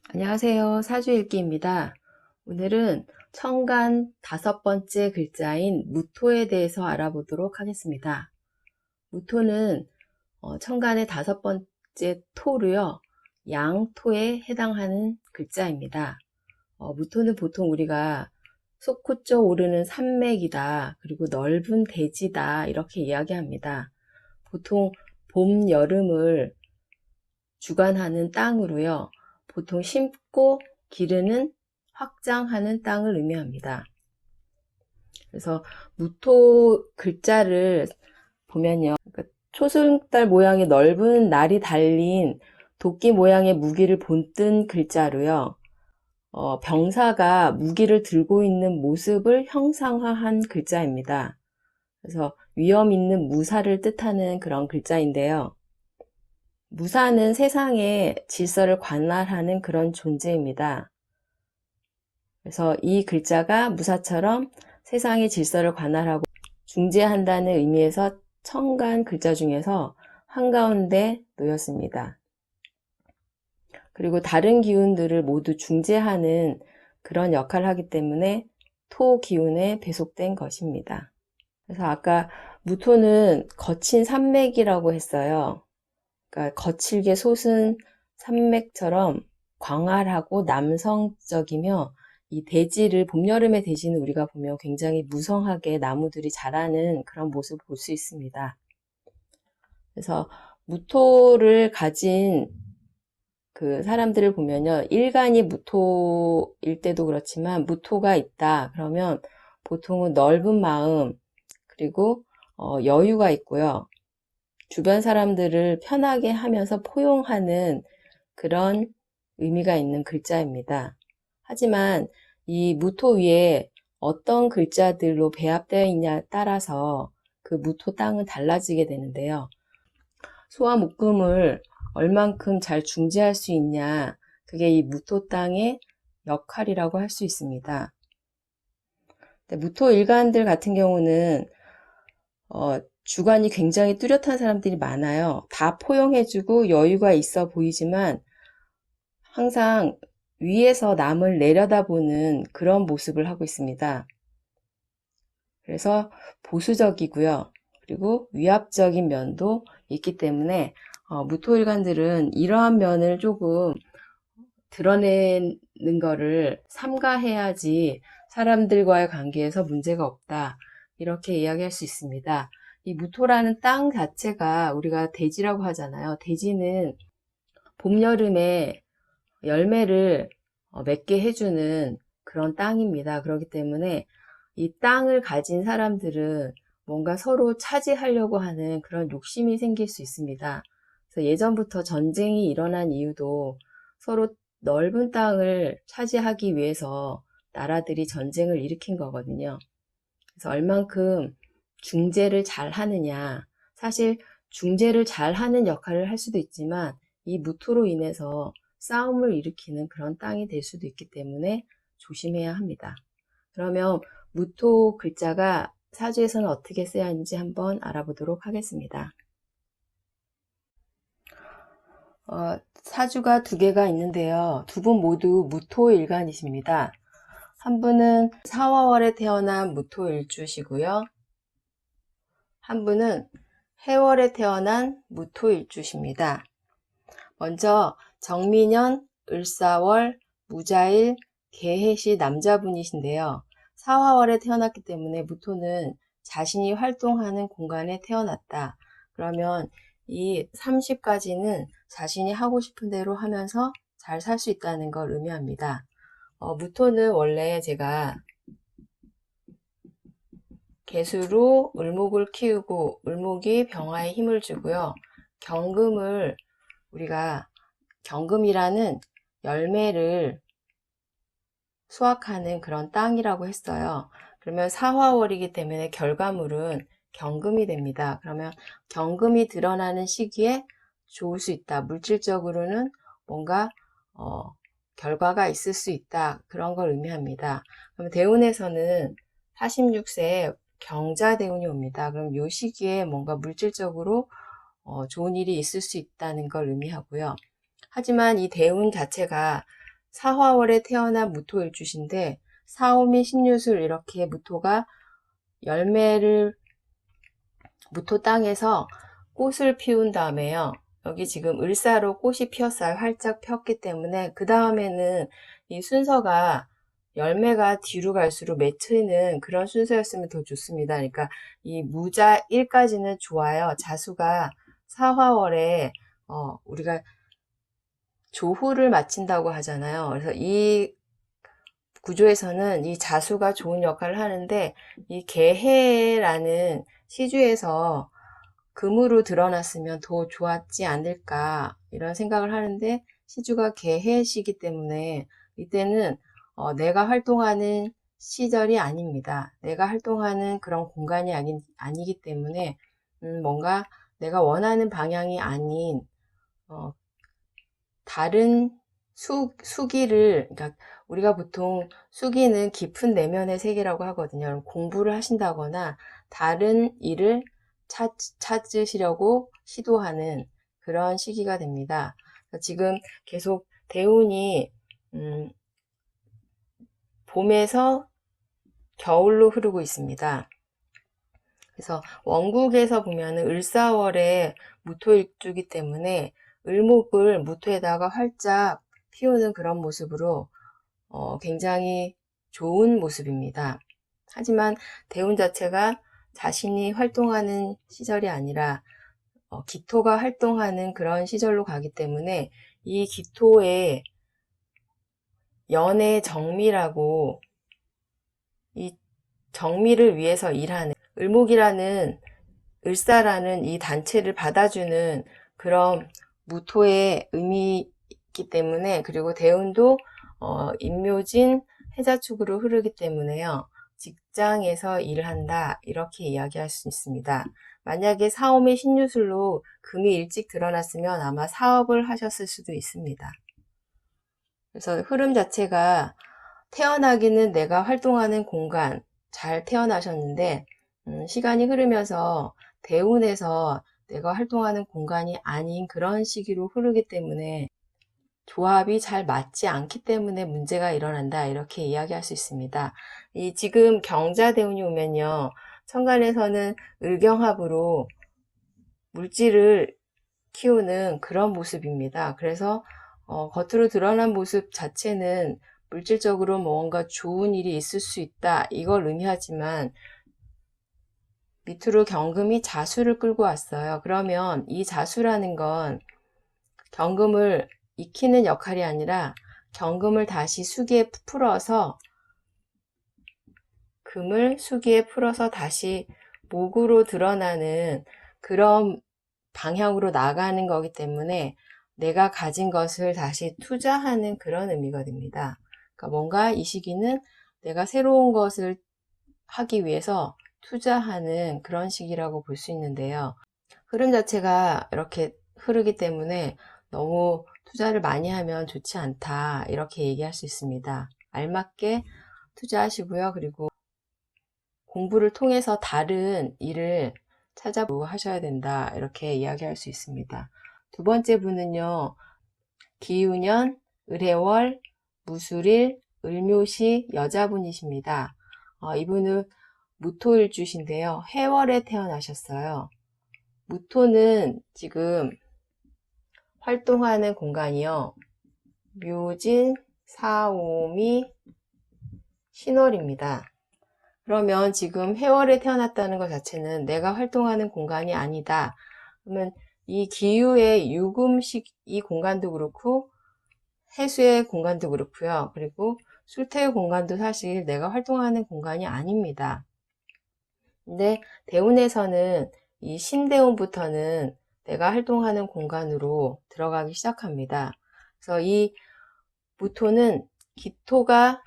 안녕하세요. 사주일기입니다. 오늘은 천간 5번째 글자인 무토에 대해서 알아보도록 하겠습니다. 무토는 천간의 5번째 토로요. 양토에 해당하는 글자입니다. 무토는 보통 우리가 솟구쳐 오르는 산맥이다. 그리고 넓은 대지다. 이렇게 이야기합니다. 보통 봄, 여름을 주관하는 땅으로요. 보통 심고 기르는 확장하는 땅을 의미합니다. 그래서 무토 글자를 보면요. 그러니까 초승달 모양의 넓은 날이 달린 도끼 모양의 무기를 본뜬 글자로요. 병사가 무기를 들고 있는 모습을 형상화한 글자입니다. 그래서 위험 있는 무사를 뜻하는 그런 글자인데요. 무사는 세상의 질서를 관할하는 그런 존재입니다. 그래서 이 글자가 무사처럼 세상의 질서를 관할하고 중재한다는 의미에서 천간 글자 중에서 한가운데 놓였습니다. 그리고 다른 기운들을 모두 중재하는 그런 역할을 하기 때문에 토 기운에 배속된 것입니다. 그래서 아까 무토는 거친 산맥이라고 했어요. 그러니까 거칠게 솟은 산맥처럼 광활하고 남성적이며 이 대지를 봄, 여름의 대지는 우리가 보면 굉장히 무성하게 나무들이 자라는 그런 모습을 볼 수 있습니다. 그래서 무토를 가진 그 사람들을 보면요. 일간이 무토일 때도 그렇지만 무토가 있다. 그러면 보통은 넓은 마음 그리고 여유가 있고요. 주변 사람들을 편하게 하면서 포용하는 그런 의미가 있는 글자입니다. 하지만 이 무토 위에 어떤 글자들로 배합되어 있냐에 따라서 그 무토 땅은 달라지게 되는데요. 소와 목금을 얼만큼 잘 중재할 수 있냐, 그게 이 무토 땅의 역할이라고 할 수 있습니다. 무토 일간들 같은 경우는 주관이 굉장히 뚜렷한 사람들이 많아요. 다 포용해주고 여유가 있어 보이지만 항상 위에서 남을 내려다보는 그런 모습을 하고 있습니다. 그래서 보수적이고요. 그리고 위압적인 면도 있기 때문에 무토일간들은 이러한 면을 조금 드러내는 거를 삼가해야지 사람들과의 관계에서 문제가 없다. 이렇게 이야기할 수 있습니다. 이 무토라는 땅 자체가 우리가 대지라고 하잖아요. 대지는 봄, 여름에 열매를 맺게 해주는 그런 땅입니다. 그렇기 때문에 이 땅을 가진 사람들은 뭔가 서로 차지하려고 하는 그런 욕심이 생길 수 있습니다. 그래서 예전부터 전쟁이 일어난 이유도 서로 넓은 땅을 차지하기 위해서 나라들이 전쟁을 일으킨 거거든요. 그래서 얼만큼 중재를 잘 하느냐, 사실 중재를 잘 하는 역할을 할 수도 있지만 이 무토로 인해서 싸움을 일으키는 그런 땅이 될 수도 있기 때문에 조심해야 합니다. 그러면 무토 글자가 사주에서는 어떻게 써야 하는지 한번 알아보도록 하겠습니다. 사주가 두 개가 있는데요. 두 분 모두 무토일간이십니다. 한 분은 사화월에 태어난 무토일주시고요. 한 분은 해월에 태어난 무토일주십니다. 먼저 정민년, 을사월, 무자일, 개해시 남자분이신데요. 사화월에 태어났기 때문에 무토는 자신이 활동하는 공간에 태어났다. 그러면 이 30까지는 자신이 하고 싶은 대로 하면서 잘 살 수 있다는 걸 의미합니다. 무토는 원래 제가 개수로 을목을 키우고 을목이 병화에 힘을 주고요. 경금을 우리가 경금이라는 열매를 수확하는 그런 땅이라고 했어요. 그러면 사화월이기 때문에 결과물은 경금이 됩니다. 그러면 경금이 드러나는 시기에 좋을 수 있다. 물질적으로는 뭔가 결과가 있을 수 있다. 그런 걸 의미합니다. 그럼 대운에서는 46세에 경자대운이 옵니다. 그럼 이 시기에 뭔가 물질적으로 좋은 일이 있을 수 있다는 걸 의미하고요. 하지만 이 대운 자체가 사화월에 태어난 무토일주신데 사오미 신유술 이렇게 무토가 열매를 무토 땅에서 꽃을 피운 다음에요. 여기 지금 을사로 꽃이 피었어요. 활짝 폈기 때문에 그 다음에는 이 순서가 열매가 뒤로 갈수록 맺히는 그런 순서였으면 더 좋습니다. 그러니까 이 무자 1까지는 좋아요. 자수가 사화월에 우리가 조후를 마친다고 하잖아요. 그래서 이 구조에서는 이 자수가 좋은 역할을 하는데 이 개해라는 시주에서 금으로 드러났으면 더 좋았지 않을까 이런 생각을 하는데 시주가 개해시기 때문에 이때는 내가 활동하는 시절이 아닙니다. 내가 활동하는 그런 공간이 아니기 때문에 뭔가 내가 원하는 방향이 아닌 다른 수기를, 그러니까 우리가 보통 수기는 깊은 내면의 세계라고 하거든요. 공부를 하신다거나 다른 일을 찾으시려고 시도하는 그런 시기가 됩니다. 지금 계속 대운이 봄에서 겨울로 흐르고 있습니다. 그래서 원국에서 보면은 을사월에 무토일주기 때문에 을목을 무토에다가 활짝 피우는 그런 모습으로 굉장히 좋은 모습입니다. 하지만 대운 자체가 자신이 활동하는 시절이 아니라 기토가 활동하는 그런 시절로 가기 때문에 이 기토의 연의 정미라고 이 정미를 위해서 일하는 을목이라는 을사라는 이 단체를 받아주는 그런 무토의 의미이기 때문에 그리고 대운도 임묘진 해자축으로 흐르기 때문에요. 직장에서 일한다 이렇게 이야기할 수 있습니다. 만약에 사오미 신유술로 금이 일찍 드러났으면 아마 사업을 하셨을 수도 있습니다. 그래서 흐름 자체가 태어나기는 내가 활동하는 공간 잘 태어나셨는데 시간이 흐르면서 대운에서 내가 활동하는 공간이 아닌 그런 시기로 흐르기 때문에 조합이 잘 맞지 않기 때문에 문제가 일어난다 이렇게 이야기할 수 있습니다. 지금 경자대운이 오면요. 천간에서는 을경합으로 물질을 키우는 그런 모습입니다. 그래서 겉으로 드러난 모습 자체는 물질적으로 뭔가 좋은 일이 있을 수 있다 이걸 의미하지만 밑으로 경금이 자수를 끌고 왔어요. 그러면 이 자수라는 건 경금을 익히는 역할이 아니라 경금을 다시 수기에 풀어서 금을 수기에 풀어서 다시 목으로 드러나는 그런 방향으로 나가는 거기 때문에 내가 가진 것을 다시 투자하는 그런 의미가 됩니다. 그러니까 뭔가 이 시기는 내가 새로운 것을 하기 위해서 투자하는 그런 시기라고 볼 수 있는데요. 흐름 자체가 이렇게 흐르기 때문에 너무 투자를 많이 하면 좋지 않다 이렇게 얘기할 수 있습니다. 알맞게 투자하시고요. 그리고 공부를 통해서 다른 일을 찾아보고 하셔야 된다 이렇게 이야기할 수 있습니다. 두 번째 분은요. 기유년, 을해월, 무술일, 을묘시 여자분이십니다. 이분은 무토일주신데요. 해월에 태어나셨어요. 무토는 지금 활동하는 공간이요. 묘진, 사오미, 신월입니다. 그러면 지금 해월에 태어났다는 것 자체는 내가 활동하는 공간이 아니다. 그러면 이 기유의 유금식 이 공간도 그렇고 해수의 공간도 그렇고요. 그리고 술태의 공간도 사실 내가 활동하는 공간이 아닙니다. 근데 대운에서는 이 신대운부터는 내가 활동하는 공간으로 들어가기 시작합니다. 그래서 이 무토는 기토가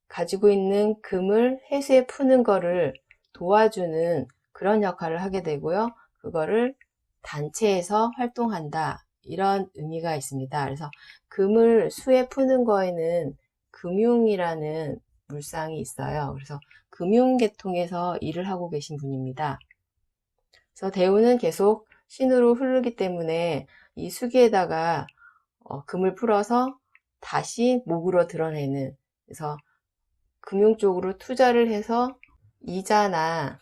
가지고 있는 금을 해수에 푸는 거를 도와주는 그런 역할을 하게 되고요. 그거를 단체에서 활동한다. 이런 의미가 있습니다. 그래서 금을 수에 푸는 거에는 금융이라는 물상이 있어요. 그래서 금융계통에서 일을 하고 계신 분입니다. 그래서 대운은 계속 신으로 흐르기 때문에 이 수기에다가 금을 풀어서 다시 목으로 드러내는, 그래서 금융 쪽으로 투자를 해서 이자나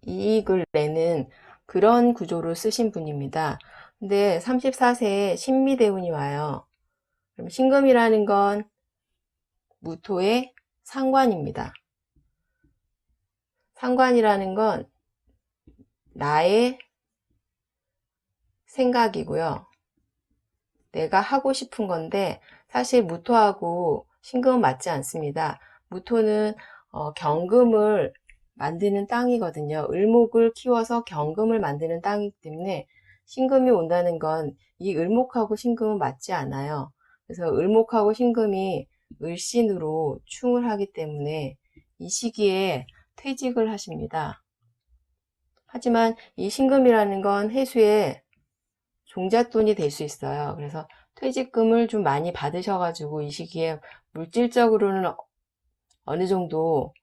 이익을 내는 그런 구조로 쓰신 분입니다. 근데 34세에 신미대운이 와요. 그럼 신금이라는 건 무토의 상관입니다. 상관이라는 건 나의 생각이고요. 내가 하고 싶은 건데 사실 무토하고 신금은 맞지 않습니다. 무토는 경금을 만드는 땅이거든요. 을목을 키워서 경금을 만드는 땅이기 때문에 신금이 온다는 건 이 을목하고 신금은 맞지 않아요. 그래서 을목하고 신금이 을신으로 충을 하기 때문에 이 시기에 퇴직을 하십니다. 하지만 이 신금이라는 건 해수의 종잣돈이 될 수 있어요. 그래서 퇴직금을 좀 많이 받으셔가지고 이 시기에 물질적으로는 어느 정도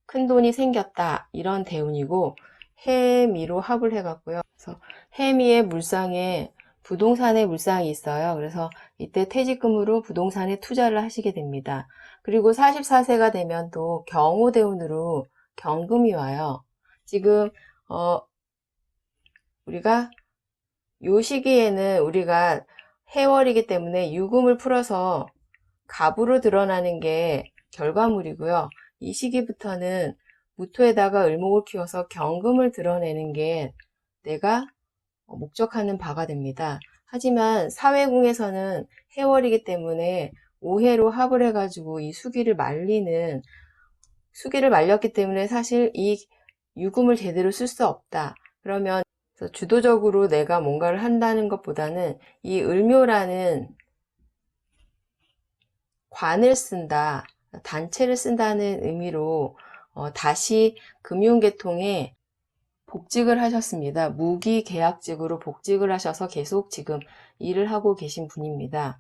큰 돈이 생겼다, 이런 대운이고, 해미로 합을 해갖고요. 그래서 해미의 물상에 부동산의 물상이 있어요. 그래서 이때 퇴직금으로 부동산에 투자를 하시게 됩니다. 그리고 44세가 되면 또 경호대운으로 경금이 와요. 지금 우리가 요 시기에는 우리가 해월이기 때문에 유금을 풀어서 갑으로 드러나는 게 결과물이고요. 이 시기부터는 무토에다가 을목을 키워서 경금을 드러내는 게 내가 목적하는 바가 됩니다. 하지만 사회궁에서는 해월이기 때문에 오해로 합을 해가지고 이 수기를 말렸기 때문에 사실 이 유금을 제대로 쓸 수 없다. 그러면 주도적으로 내가 뭔가를 한다는 것보다는 이 을묘라는 관을 쓴다, 단체를 쓴다는 의미로 다시 금융계통에 복직을 하셨습니다. 무기계약직으로 복직을 하셔서 계속 지금 일을 하고 계신 분입니다.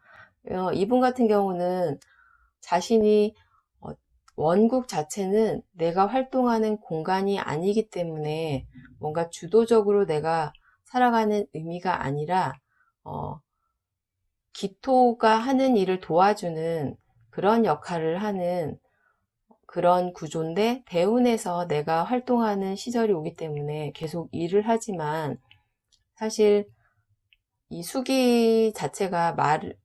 이분 같은 경우는 자신이 원국 자체는 내가 활동하는 공간이 아니기 때문에 뭔가 주도적으로 내가 살아가는 의미가 아니라 기토가 하는 일을 도와주는 그런 역할을 하는 그런 구조인데, 대운에서 내가 활동하는 시절이 오기 때문에 계속 일을 하지만 사실 이 수기 자체가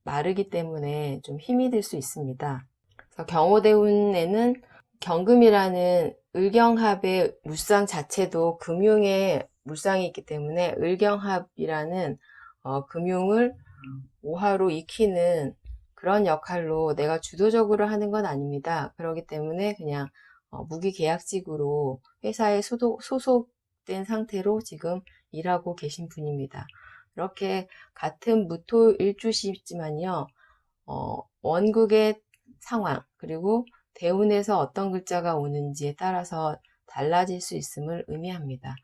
마르기 때문에 좀 힘이 들 수 있습니다. 그래서 경호대운에는 경금이라는 을경합의 물상 자체도 금융의 물상이 있기 때문에 을경합이라는 금융을 오화로 익히는 그런 역할로 내가 주도적으로 하는 건 아닙니다. 그렇기 때문에 그냥 무기계약직으로 회사에 소속된 상태로 지금 일하고 계신 분입니다. 이렇게 같은 무토 일주시지만요, 원국의 상황, 그리고 대운에서 어떤 글자가 오는지에 따라서 달라질 수 있음을 의미합니다.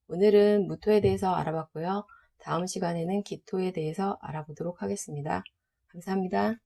오늘은 무토에 대해서 알아봤고요. 다음 시간에는 기토에 대해서 알아보도록 하겠습니다. 감사합니다.